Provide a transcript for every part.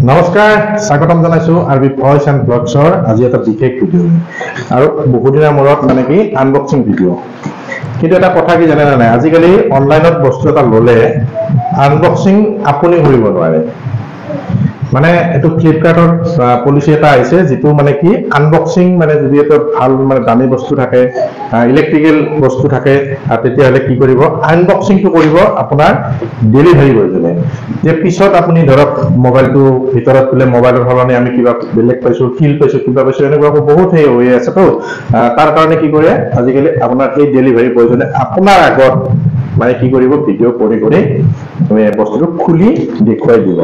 নমস্কাৰ স্বাগতম জনাইছো আৰবি ভয়েস এণ্ড ব্লগছৰ আজি এটা বিশেষ ভিডিঅ' আৰু বহুদিনৰ মূৰত মানে কি আনবক্সিং ভিডিঅ' কিন্তু এটা কথা কি জানে নাই আজিকালি অনলাইনত বস্তু এটা ললে আনবক্সিং আপুনি কৰিব নোৱাৰে মানে এটো ফ্লিপকাৰ্টৰ পলিসি এটা আছে যেটো মানে কি আনবক্সিং মানে যদি এটা ভাল মানে দামী বস্তু থাকে ইলেক্ট্ৰিক্যাল বস্তু থাকে তেতিয়া হলে কি কৰিব আনবক্সিংটো কৰিব আপোনাৰ ডেলিভাৰী বয়জনে যে পিছত আপুনি ধৰক মোবাইলটো ভিতৰত খুলে মোবাইলৰ হলনে আমি কিবা বেলেগ পাইছো ফিল পাইছো কিবা পাইছো এনেকুৱা বহুত হে হৈ আছে তো তাৰ কাৰণে কি কৰে আজিকালি আপোনাৰ এই ডেলিভাৰী বয়জনে আপোনাৰ আগত মানে কি কৰিব ভিডিঅ' কৰি কৰি বস্তুটো খুলি দেখুৱাই দিব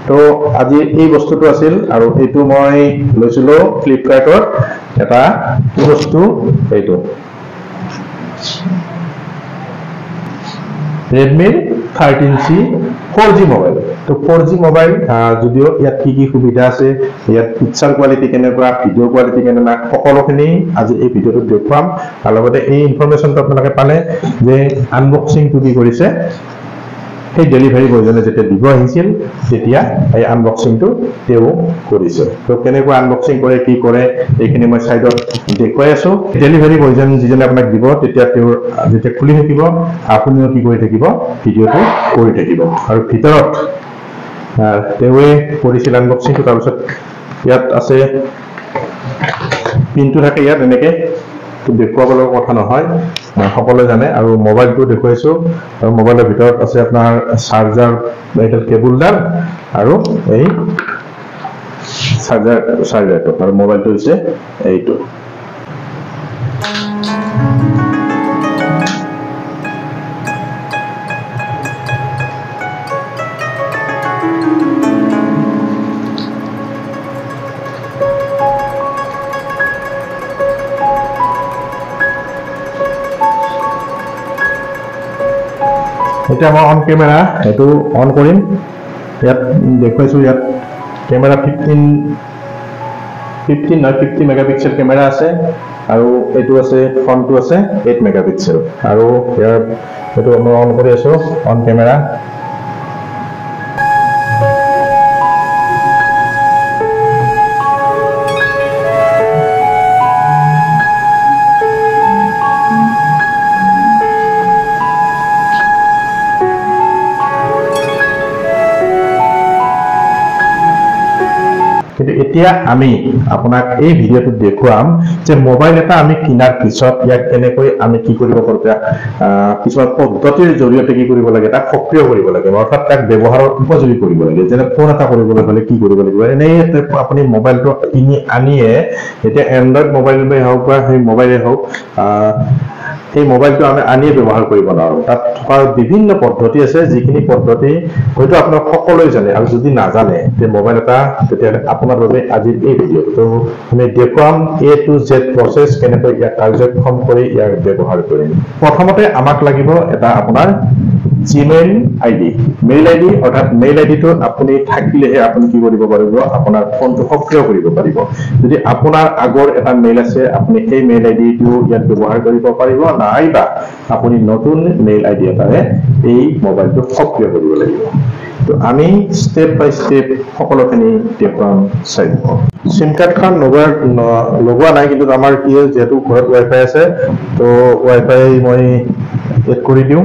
তো আজি এই বস্তুটো আছিল আৰু এইটো মই লৈছিলো ফ্লিপকাৰ্টৰ এটা বস্তু এইটো Redmi 13C 4G মোবাইল তো 4G মোবাইল যদিও ইয়াত কি সুবিধা আছে ইয়াত পিকচাৰ কোৱালিটি কেনেকুৱা ভিডিঅ' কোৱালিটি কেনেকুৱা সকলোখিনি আজি এই ভিডিঅ'টোত দেখুৱাম আৰু লগতে এই ইনফৰমেশ্যনটো আপোনালোকে পালে যে আনবক্সিংটো কি কৰিছে এই ডেলিভাৰী বয়জনে যেতিয়া দিব আহিছিল তেতিয়া এই আনবক্সিংটো তেওঁ কৰিছে তো কেনেকৈ আনবক্সিং কৰে কি কৰে এইখিনি মই সাইডত দেখুৱাই আছো ডেলিভাৰী বয়জন যিজনে আপোনাক দিব তেতিয়া তেওঁ যেতিয়া খুলি থাকিব আপুনিও কি কৰি থাকিব ভিডিঅ'টো কৰি থাকিব আৰু ভিতৰত তেওঁৱে কৰিছিল আনবক্সিংটো তাৰপিছত ইয়াত আছে পিনটো থাকে ইয়াত এনেকে দেখুৱাবলৈ কথা নহয় সকলোৱে জানে আৰু মোবাইলটো দেখুৱাইছো আৰু মোবাইলৰ ভিতৰত আছে আপোনাৰ চাৰ্জাৰ এটা কেবলডাল আৰু এই চাৰ্জাৰটো আৰু মোবাইলটো হৈছে এইটো এটা মই অন ক্যামেৰা এটো অন কৰিম ইয়াত দেখুৱাইছো ইয়াত ক্যামেৰা 50 মেগাপিক্সেল ক্যামেৰা আছে আৰু এটো আছে ফ্ৰণ্টটো আছে 8 মেগাপিক্সেল আৰু ইয়াৰ এটো মই অন কৰি আছো অন ক্যামেৰা এতিয়া আমি আপোনাক এই ভিডিঅ'টো দেখুৱাম যে মোবাইল এটা আমি কিনাৰ পিছত ইয়াক কেনেকৈ আমি কি কৰিব পাৰো কিছুমান পদ্ধতিৰ জৰিয়তে কি কৰিব লাগে তাক সক্ৰিয় কৰিব লাগে অৰ্থাৎ তাক ব্যৱহাৰৰ উপযোগী কৰিব লাগে যেনে ফোন এটা কৰিবলৈ হলে কি কৰিব লাগিব এনেই আপুনি মোবাইলটো কিনি আনিয়ে এতিয়া এন্ড্ৰইড মোবাইলই হওক বা সেই মোবাইলে হওক এই মোবাইলটো আমি আনিয়ে ব্যৱহাৰ কৰিব নোৱাৰো তাত থকা বিভিন্ন পদ্ধতি আছে যিখিনি পদ্ধতি হয়তো আপোনাক সকলোৱে জানে আৰু যদি নাজানে তে মোবাইল এটা তেতিয়া আপোনাৰ বাবে আজি এই ভিডিঅ'টো আমি দেখুৱাম A to Z প্ৰসেস কেনেকৈ ইয়াক কাৰ্যক্ষম কৰি ইয়াক ব্যৱহাৰ কৰিম প্ৰথমতে আমাক লাগিব এটা আপোনাৰ জিমেইল আইডি মেইল আইডি অৰ্থাৎ মেইল আইডিটো আপুনি থাকিলেহে আপুনি কি কৰিব পাৰিব আপোনাৰ ফোনটো সক্ৰিয় কৰিব পাৰিব যদি আপোনাৰ আগৰ এটা মেইল আছে আপুনি এই মেইল আইডিটো ইয়াত ব্যৱহাৰ কৰিব পাৰিব নাইবা আপুনি নতুন মেইল আইডি এটাৰে এই মোবাইলটো সক্ৰিয় কৰিব লাগিব তো আমি স্টেপ বাই স্টেপ সকলোখিনি দেখুৱাম চাই সিম কাৰ্ডখন লগোৱা নাই কিন্তু আমাৰ কি যেহেতু ঘৰত ৱাইফাই আছে তো ৱাইফাই মই এড কৰি দিওঁ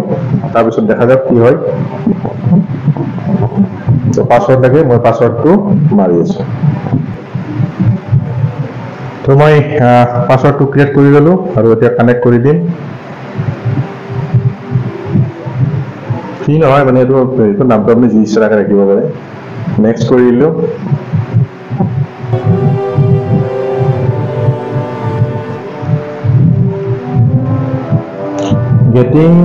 তাৰপিছত দেখা যাওক কি হয় তো পাছৱৰ্ড লাগে মই পাছৱৰ্ডটো মাৰি আছো তো মই পাছৱৰ্ডটো ক্ৰিয়েট কৰি ললো আৰু এতিয়া কানেক্ট কৰি দিম কি নহয় মানে এইটো নামটো আপুনি যি ইচ্ছা ৰাখিব পাৰে নেক্সট কৰি দিলো Getting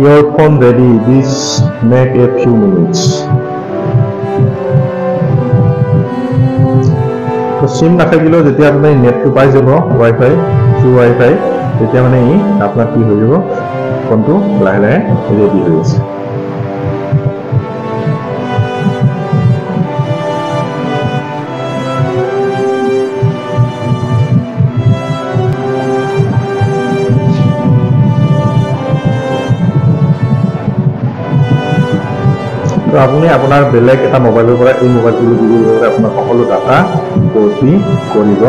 your phone ready. This make a few minutes. তো সিম নাথাকিলেও যেতিয়া আপুনি নেটটো পাই যাব ৱাইফাই থ্ৰু ৱাইফাই তেতিয়া মানে আপোনাৰ কি হৈ যাব ফোনটো লাহে লাহে ৰেডি হৈ আছে তো আপুনি আপোনাৰ বেলেগ এটা মোবাইলৰ পৰা এই মোবাইলটোলৈ কি কৰিব পাৰে, আপোনাৰ সকলো ডাটা কপি কৰিব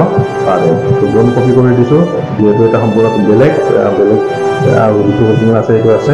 পাৰে। তো ড্ৰোন কপি কৰি দিছোঁ, যিহেতু এটা সম্পূৰ্ণ বেলেগ যিটো আছে সেইটো আছে।